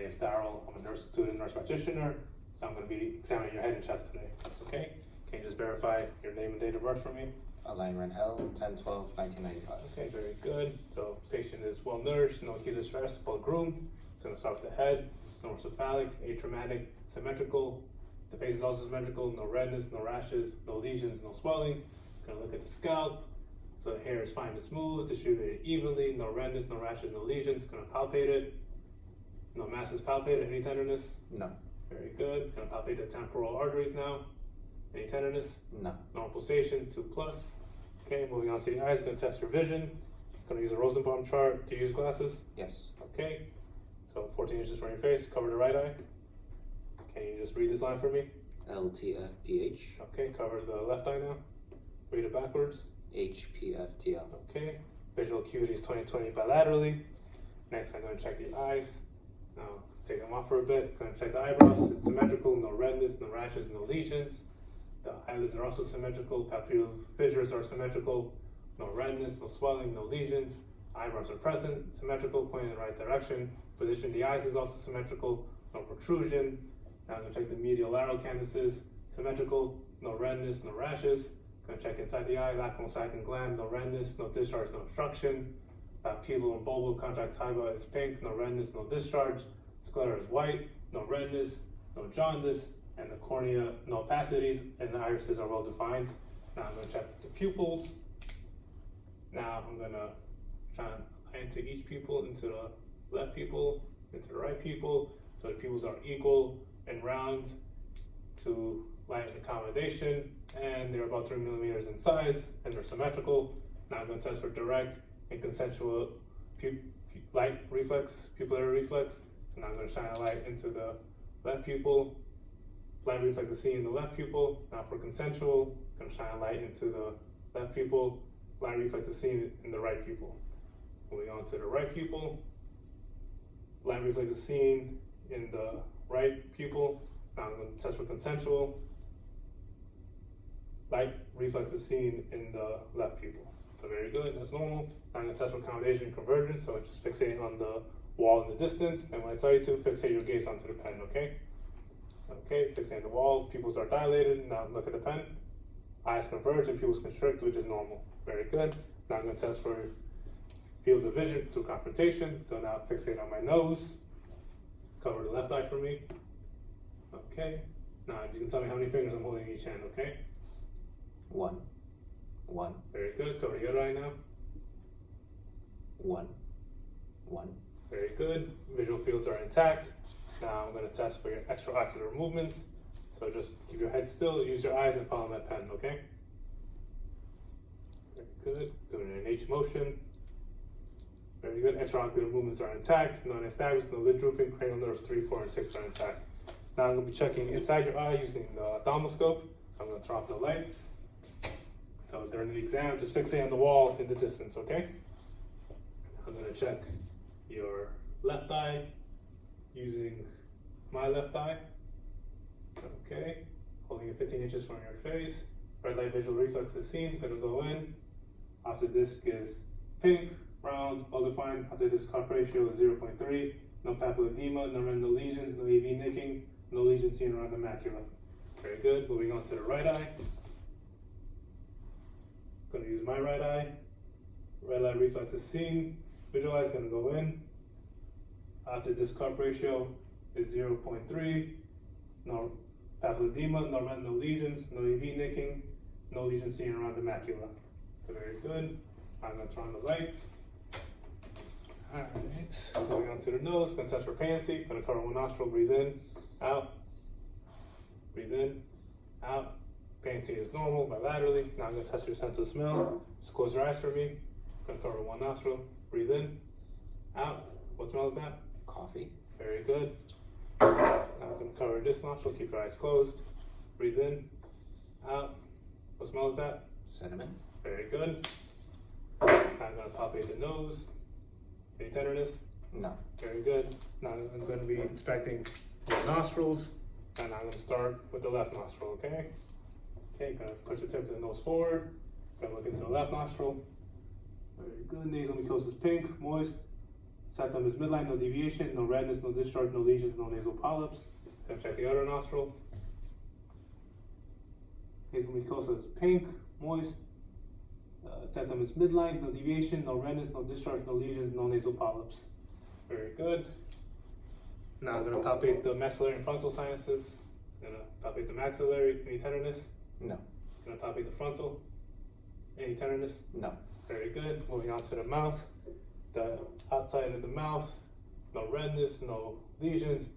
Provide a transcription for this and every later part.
name is Darrel. I'm a nurse practitioner, so I'm going to be examining your head and chest today. Okay? Can you just verify your name and date of birth for me? Rengel, 10/12/1995. Okay, very good. So patient is well nourished, no acute distress, well groomed. It's going to start with the head. It's normocephalic, atraumatic, symmetrical. The face is also symmetrical. No redness, no rashes, no lesions, no swelling. Going to look at the scalp. So the hair is fine and smooth, distributed evenly. No redness, no rashes, no lesions. Going to palpate it. No masses palpated. Any tenderness? No. Very good. Going to palpate the temporal arteries now. Any tenderness? No. Normal pulsation, 2+. Okay, moving on to the eyes. Going to test your vision. Going to use a Rosenbaum chart. Do you use glasses? Yes. Okay. So 14 inches from your face. Cover the right eye. Can you just read this line for me? LTFPH. Okay. Cover the left eye now. Read it backwards. HPFTL. Okay. Visual acuity is 20/20 bilaterally. Next, I'm going to check the eyes. Now, take them off for a bit. Going to check the eyebrows. It's symmetrical. No redness, no rashes, no lesions. The eyelids are also symmetrical. Pupillal fissures are symmetrical. No redness, no swelling, no lesions. Eyebrows are present, symmetrical, pointing in the right direction. Position of the eyes is also symmetrical. No protrusion. Now I'm going to check the medial lateral canvases. Symmetrical. No redness, no rashes. Going to check inside the eye. Lacrimal sac and gland. No redness, no discharge, no obstruction. Pupillal and bulbal conjunctiva is pink. No redness, no discharge. Sclera is white. No redness, no jaundice. And the cornea, no opacities, and the irises are well defined. Now I'm going to check the pupils. Now I'm going to try and enter each pupil into the left pupil, into the right pupil, so the pupils are equal and round to light accommodation, and they're about 3 millimeters in size, and they're symmetrical. Now I'm going to test for direct and consensual light reflex, pupillary reflex. So now I'm going to shine a light into the left pupil. Light reflex is seen in the left pupil. Now for consensual, I'm going to shine a light into the left pupil. Light reflex is seen in the right pupil. Moving on to the right pupil. Light reflex is seen in the right pupil. Now I'm going to test for consensual. Light reflex is seen in the left pupil. So very good, that's normal. Now I'm going to test for accommodation and convergence. So just fixating on the wall in the distance. And when I tell you to, fixate your gaze onto the pen, okay? Okay, fixating the wall, pupils are dilated. Now look at the pen. Eyes converge and pupils constrict, which is normal. Very good. Now I'm going to test for fields of vision through confrontation. So now fixate on my nose. Cover the left eye for me. Okay. Now you can tell me how many fingers I'm holding in each hand, okay? One. Very good. Cover the other eye now. One. Very good. Visual fields are intact. Now I'm going to test for your extraocular movements. So just keep your head still, use your eyes and follow my pen, okay? Very good. Doing an H motion. Very good. Extraocular movements are intact. No nystagmus, no lid drooping. Cranial nerves 3, 4, and 6 are intact. Now I'm going to be checking inside your eye using the ophthalmoscope. So I'm going to turn off the lights. So during the exam, just fixate on the wall in the distance, okay? I'm going to check your left eye using my left eye. Okay, holding it 15 inches from your face. Red light visual reflex is seen, gonna go in. Optic disc is pink, round, well defined. Optic disc cup ratio is 0.3. No papilledema, no retinal lesions, no AV nicking, no lesions seen around the macula. Very good, moving on to the right eye. Gonna use my right eye. Red light reflex is seen. Visual eye is gonna go in. Optic disc cup ratio is 0.3. No papilledema, no retinal lesions, no AV nicking, no lesions seen around the macula. So very good. I'm going to turn on the lights. Alright, moving on to the nose. Going to test for pansy. Going to cover one nostril, breathe in, out. Breathe in, out. Pansy is normal bilaterally. Now I'm going to test your sense of smell. Just close your eyes for me. Going to cover one nostril, breathe in, out. What smell is that? Coffee. Very good. Now I'm going to cover this nostril, keep your eyes closed. Breathe in, out. What smell is that? Cinnamon. Very good. I'm going to palpate the nose. Any tenderness? No. Very good. Now I'm going to be inspecting your nostrils, and I'm going to start with the left nostril, okay? Okay, going to push the tip of the nose forward. Going to look into the left nostril. Very good. Nasal mucosa is pink, moist, Septum is midline, no deviation, no redness, no discharge, no lesions, no nasal polyps. Gonna check the other nostril. Nasal mucosa is pink, moist. Septum is midline, no deviation, no redness, no discharge, no lesions, no nasal polyps. Very good. Now I'm gonna palpate the maxillary and frontal sinuses. Gonna palpate the maxillary. Any tenderness? No. Gonna palpate the frontal. Any tenderness? No. Very good. Moving on to the mouth. The outside of the mouth, no redness, no lesions,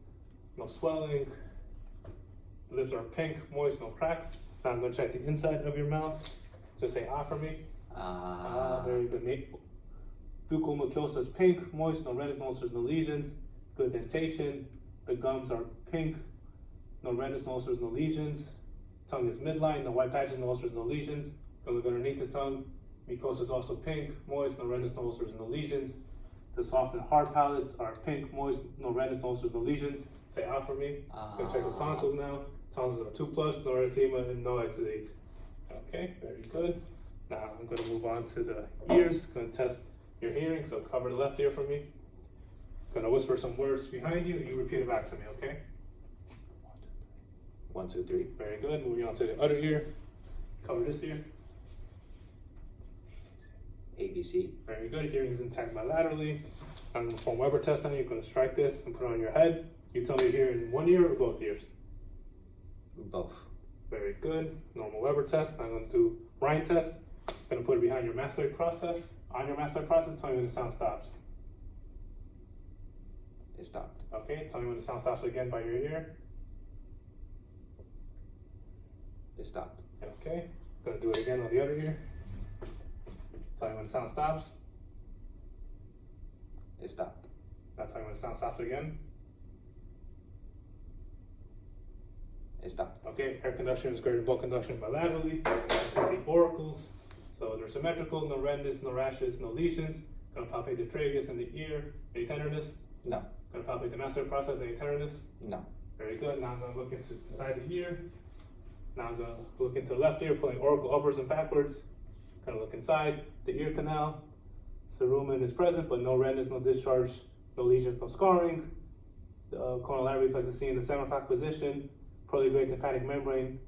no swelling. Lips are pink, moist, no cracks. Now I'm gonna check the inside of your mouth. Just say ah for me. Very good. Buccal mucosa is pink, moist, no redness, no ulcers, no lesions. Good dentation. The gums are pink, no redness, no ulcers, no lesions. Tongue is midline, no white patches, no ulcers, no lesions. Go look underneath the tongue. Mucosa is also pink, moist, no redness, no ulcers, no lesions. The soft and hard palates are pink, moist, no redness, no ulcers, no lesions. Say ah for me. Gonna check the tonsils now. Tonsils are 2+, no erythema, and no exudates. Okay, very good. Now I'm gonna move on to the ears. Gonna test your hearing, so cover the left ear for me. Gonna whisper some words behind you, and you repeat it back to me, okay? 1, 2, 3. Very good. Moving on to the other ear. Cover this ear. ABC. Very good. Hearing is intact bilaterally. I'm gonna perform Weber test on you. You're gonna strike this and put it on your head. You tell me you're hearing one ear or both ears. Both. Very good. Normal Weber test. I'm gonna do Ryan test. Gonna put it behind your mastoid process. On your mastoid process, tell me when the sound stops. It stopped. Okay, tell me when the sound stops again by your ear. It stopped. Okay, gonna do it again on the other ear. Tell me when the sound stops. It stopped. Now tell me when the sound stops again. It stopped. Okay, air conduction is greater than blood conduction bilaterally. The auricles. So they're symmetrical, no redness, no rashes, no lesions. Gonna palpate the tragus in the ear. Any tenderness? No. Gonna palpate the mastoid process. Any tenderness? No. Very good. Now I'm gonna look inside the ear. Now I'm gonna look into the left ear, pulling auricle upwards and backwards. Gonna look inside the ear canal. Cerumen is present, but no redness, no discharge, no lesions, no scarring. The coronal reflex is seen in the 7 o'clock position. Proteograde tympanic membrane,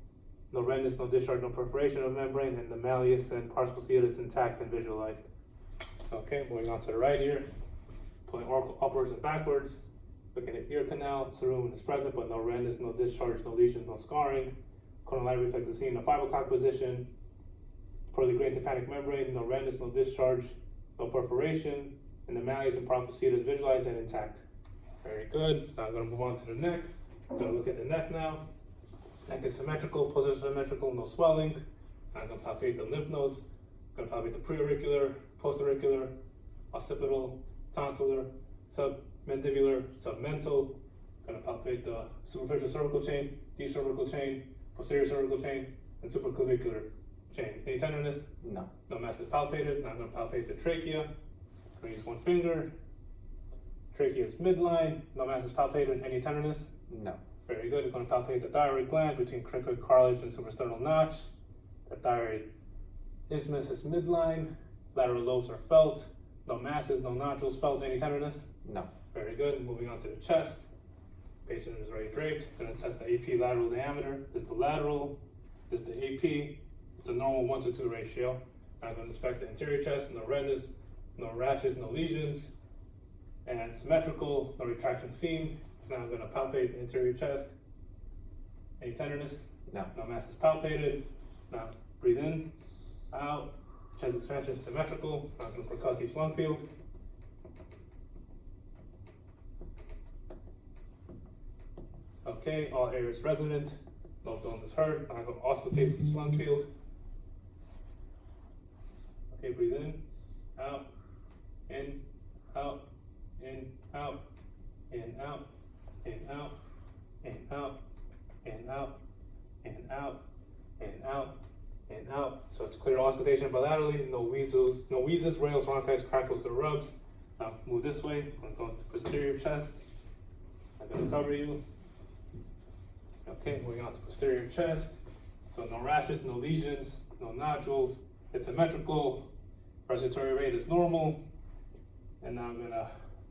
no redness, no discharge, no perforation of membrane, and the malleus and pars posterior intact and visualized. Okay, moving on to the right ear. Pulling auricle upwards and backwards. Looking at ear canal, cerumen is present, but no redness, no discharge, no lesions, no scarring. Coronal reflex is seen in the 5 o'clock position. Proteograde tympanic membrane, no redness, no discharge, no perforation, and the malleus and pars posterior is visualized and intact. Very good. Now I'm going to move on to the neck. I'm going to look at the neck now. Neck is symmetrical, posterior symmetrical, no swelling. I'm going to palpate the lymph nodes. I'm going to palpate the preauricular, postauricular, occipital, tonsillar, submandibular, submental. I'm going to palpate the superficial cervical chain, deep cervical chain, posterior cervical chain, and supraclavicular chain. Any tenderness? No. No mass is palpated. Now I'm going to palpate the trachea. I'm going to use one finger. Trachea is midline. No mass is palpated. Any tenderness? No. Very good. We're going to palpate the thyroid gland between cricoid cartilage and suprasternal notch. The thyroid isthmus is midline. Lateral lobes are felt. No masses, no nodules felt. Any tenderness? No. Very good. Moving on to the chest. Patient is already draped. Going to test the AP lateral diameter. This is the lateral. This is the AP. It's a normal 1:2 ratio. I'm going to inspect the anterior chest. No redness, no rashes, no lesions. And symmetrical, no retraction seen. Now I'm going to palpate the anterior chest. Any tenderness? No. No mass is palpated. Now breathe in, out. Chest expansion is symmetrical. I'm going to percuss each lung field. Okay, all areas resonant. No dome is heard. I'm going to auscultate each lung field. Okay, breathe in, out, in, out, in, out, in, out, in, out, in, out, in, out, in, out, in, out, in, out. So it's clear auscultation bilaterally, no wheezes, rails, rhonchitis, crackles, or rubs. Now move this way. I'm going to posterior chest. I'm going to cover you. Okay, moving on to posterior chest. So no rashes, no lesions, no nodules. It's symmetrical. Respiratory rate is normal. And now I'm going to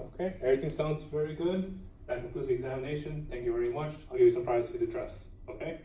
Okay, everything sounds very good. That concludes the examination. Thank you very much. I'll give you some prizes for the dress. Okay?